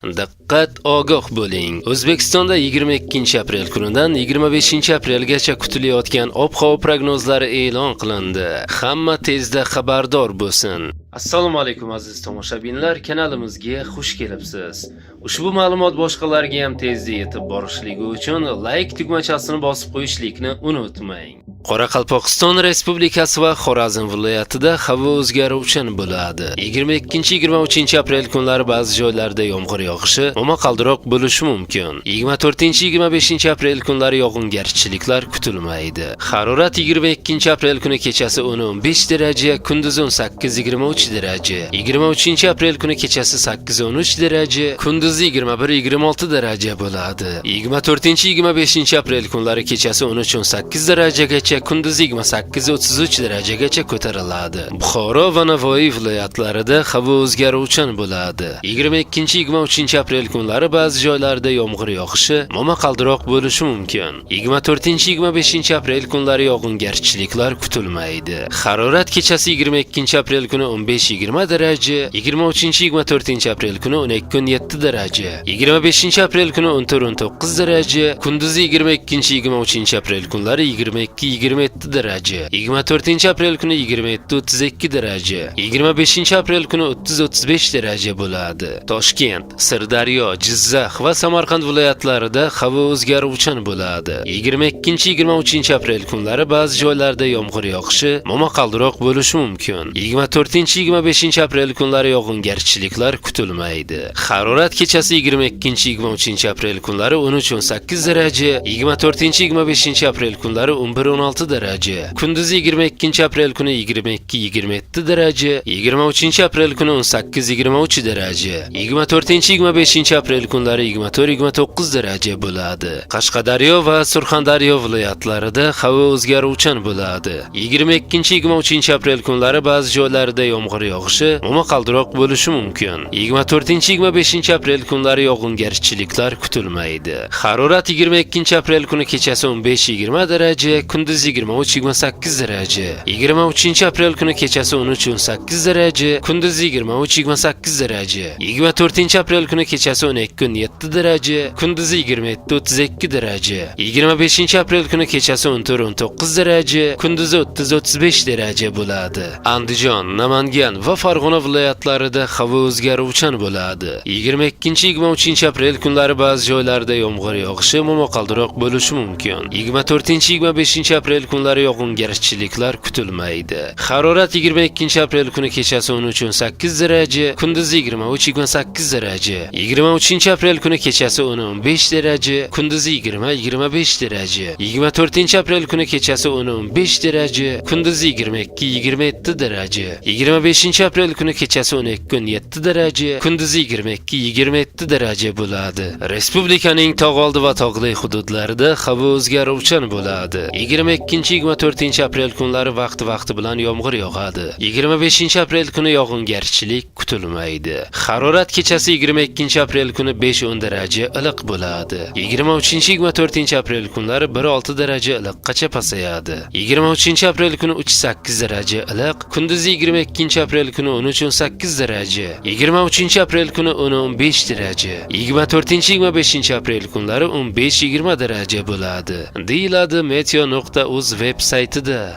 Diqqat, ogoh bo'ling. O'zbekistonda 22-aprel kunidan 25-aprelgacha kutilayotgan ob-havo prognozlari e'lon qilindi. Hamma tezda xabardor bo'lsin. Assalomu alaykum aziz tomoshabinlar, kanalimizga xush kelibsiz. Ushbu ma'lumot boshqalarga ham tezda yetib borishligi uchun like tugmachasini bosib qo'yishlikni unutmang. Qoraqalpog'iston Respublikasi va Xorazm viloyatida havo o'zgaruvchan bo'ladi. 22-23-aprel kunlari ba'zi joylarda yomg'ir yog'ishi, momaqaldiroq bo'lishi mumkin. 24-25-aprel kunlari yog'ingarchiliklar kutilmaydi. Harorat 22-aprel kuni kechasi 10-15 daraja, kunduzi 18-23 daraja. 23-aprel kuni kechasi 8-13 daraja, kunduzi 21-26 daraja bo'ladi. 24-25-aprel kunlari kechasi 13-18 darajagacha, kunduzi 28-33 darajagacha ko'tariladi. Buxoro va Navoiy viloyatlarida havo o'zgaruvchan bo'ladi. 22-23-aprel kunlari ba'zi joylarda yomg'ir yog'ishi, momaqaldiroq bo'lishi mumkin. 24-25-aprel kunlari yog'ingarchiliklar kutilmaydi. Harorat kechasi 22-aprel kuni 15-20 daraja, 23-24-aprel kuni 12-17 daraja, 25-aprel kuni 14-19 daraja, kunduzi 22-23-aprel kunlari 22-27 daraja, 24-aprel kuni 27-32 daraja, 25-aprel kuni 30-35 daraja bo'ladi. Toshkent, Sirdaryo, Jizzax va Samarqand viloyatlarida havo o'zgaruvchan bo'ladi. 22-23-aprel kunlari ba'zi joylarda yomg'ir yog'ishi, momaqaldiroq bo'lishi mumkin. 24-25-aprel kunlari yog'ingarchiliklar kutilmaydi. Harorat kechasi 22-23-aprel kunlari 13-18 daraja, 24-25-aprel kunlari 11-16 daraja, kunduzi 22-aprel kuni 22-27 daraja, 23-aprel kuni 18-23 daraja, 24-25-aprel kunlari 24-29 daraja bo'ladi. Qashqadaryo va Surxondaryo viloyatlarida havo o'zgaruvchan bo'ladi. 22-23-aprel kunlari ba'zi joylarda yomg'ir yog'ishi, momaqaldiroq bo'lishi mumkin. 24-25-aprel kunlari yog'ingarchiliklar kutilmaydi. Harorat 22-aprel kuni kechasi 15-20 daraja, kunduzi 23-28 daraja, 23-aprel kuni kechasi 13-18 daraja, kunduzi 23-28 daraja, 24-aprel kuni kechasi 12-17 daraja, kunduzi 27-32 daraja, 25-aprel kuni kechasi 14-19 daraja, kunduzi 30-35 daraja bo'ladi. Andijon, Namangan va Farg'ona viloyatlarida havo o'zgaruvchan bo'ladi. 22-23-aprel kunlari ba'zi joylarda yomg'ir yog'ishi, momaqaldiroq bo'lishi mumkin. 24-25-aprel kunlari yog'ingarchiliklar kutilmaydi. Harorat 22-aprel kuni kechasi 13-18 daraja, kunduzi 23-28 daraja, 23-aprel kuni kechasi 10-15 daraja, kunduzi 20-25 daraja, 24-aprel kuni kechasi 10-15 daraja, kunduzi 22-27 daraja, 25-aprel kuni kechasi 12-17 daraja, kunduzi 22-27 daraja bo'ladi. Respublikaning tog'oldi va tog'li hududlarida havo o'zgaruvchan bo'ladi. 22-24-aprel kunlari vaqti bilan yomg'ir yog'adi. 25-aprel kuni yog'ingarchilik kutilmaydi. Harorat kechasi 22-aprel kuni 5-10 daraja iliq bo'ladi. 23-24-aprel kunlari 1-6 daraja iliqqacha pasayadi. 23-aprel kuni 3-8 daraja iliq, kunduzi 22-aprel kuni 13-18 daraja, 23-aprel kuni 10-15 daraja, 24-25-aprel kunlari 15-20 daraja bo'ladi, deyiladi meteo.uz veb saytida.